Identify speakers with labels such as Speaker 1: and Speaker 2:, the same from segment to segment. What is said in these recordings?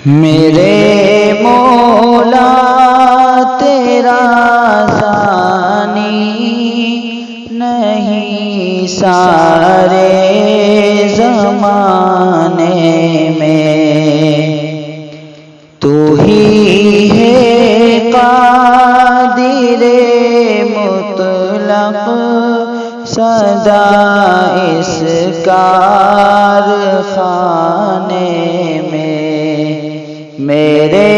Speaker 1: میرے مولا تیرا ثانی نہیں سارے زمانے میں، تو ہی ہے قادر مطلق سدا اس کارخانے میں۔ میرے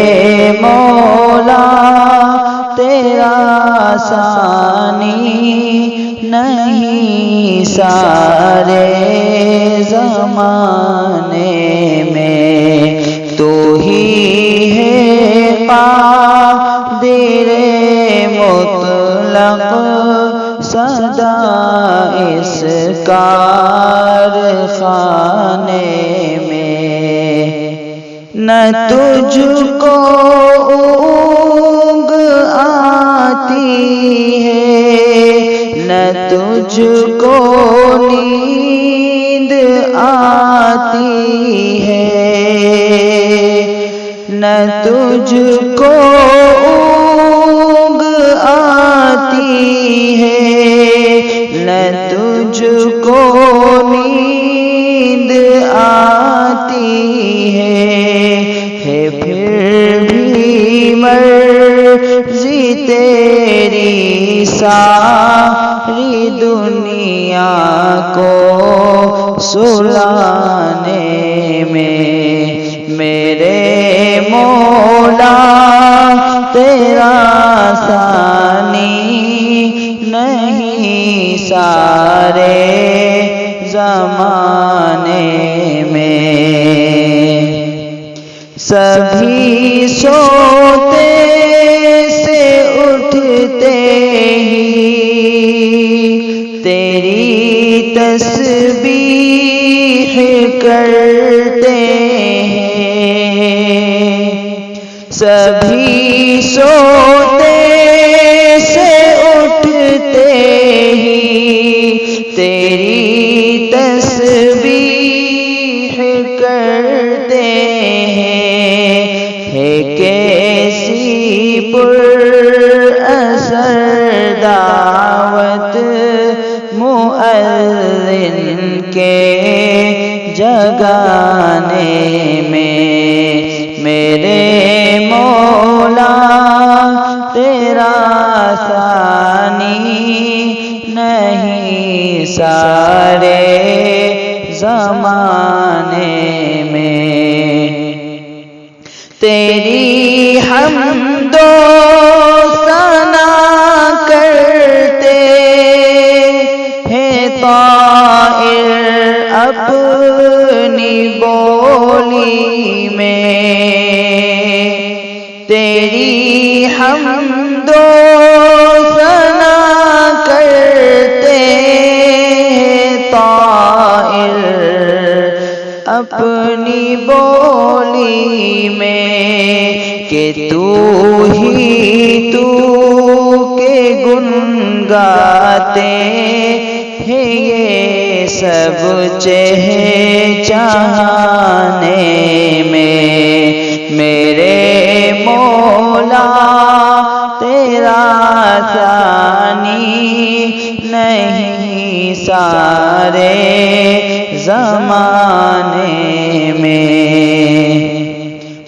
Speaker 1: مولا تیرا ثانی نہیں سارے زمانے میں، تو ہی ہے قادر مطلق سدا اس کارخانے میں۔ نہ تجھ کو اونگ آتی ہے، نہ تجھ کو نیند آتی ہے، نہ تجھ کو اونگ آتی ہے، نہ تجھ کو نیند آتی ہے، پھر بھی مرضی تیری ساری دنیا کو سلانے میں۔ میرے مولا تیرا ثانی نہیں سارے زمانے میں۔ سبھی سوتے سے اٹھتے ہی تیری تسبیح کرتے ہیں، سبھی سوتے سے اٹھتے ہی تیری تسبیح کرتے ہیں، کیسی پر اثر دعوت مؤذن کے جگانے میں۔ میرے مولا تیرا ثانی نہیں سارے زمانے میں۔ تیری حمد و ثنا کرتے ہیں طائر اپنی بولی میں، تیری حمد و ثنا کرتے ہیں طائر اپنی بولی میں، کہ تو ہی تو کے گن گاتے ہیں یہ سب چہچہانے میں۔ میرے مولا تیرا ثانی نہیں سارے زمانے میں۔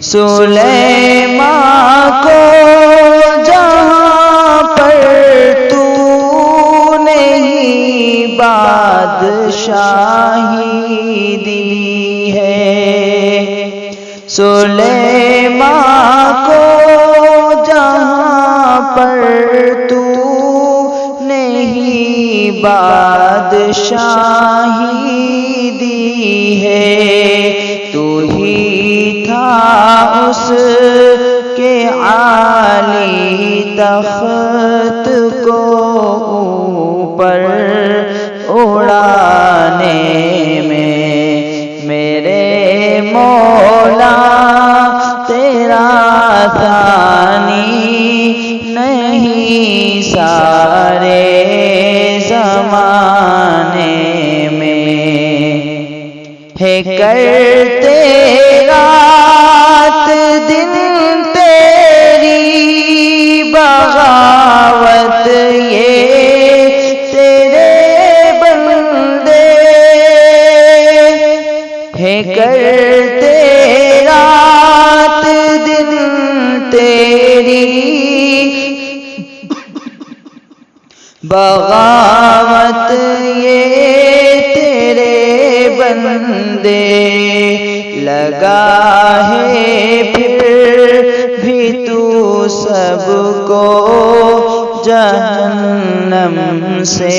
Speaker 1: سلیمان کو جہاں پر تو نے ہی بادشاہی دی ہے، سلیمان کو جہاں پر تو نے ہی بادشاہی دی ہے، تو ہی تھا اس کے عالی تخت کو اوپر اڑانے میں۔ میرے مولا تیرا ثانی نہیں سارے زمانے میں، ہے کرتے رات بغاوت یہ تیرے بندے لگا ہے، پھر بھی تو سب کو جہنم سے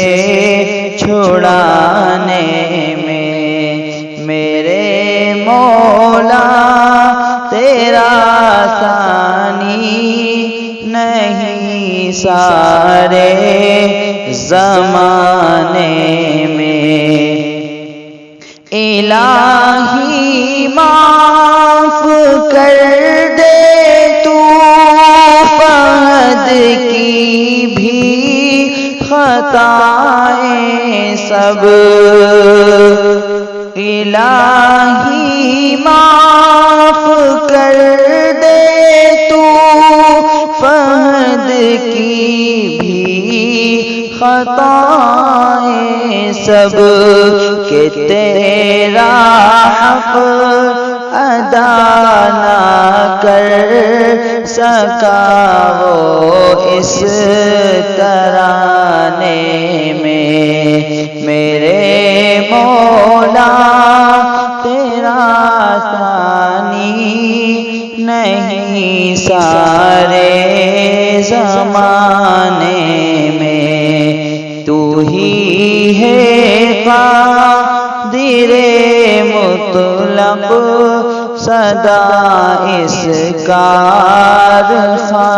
Speaker 1: چھڑانے میں میرے مولا تیرا ثانی نہیں سارے زمانے میں۔ الہی معاف کر دے تو فہد کی بھی خطائیں سب، الہی معاف کر دے تو فہد کی بھی خطائیں سب، کہ تیرا حق ادا نہ کر سکا وہ اس ترانے میں میرے مولا تیرا ثانی نہیں سارے زمانے میں۔ تو ہی ہے قادر مطلق، سدا اس کارخانے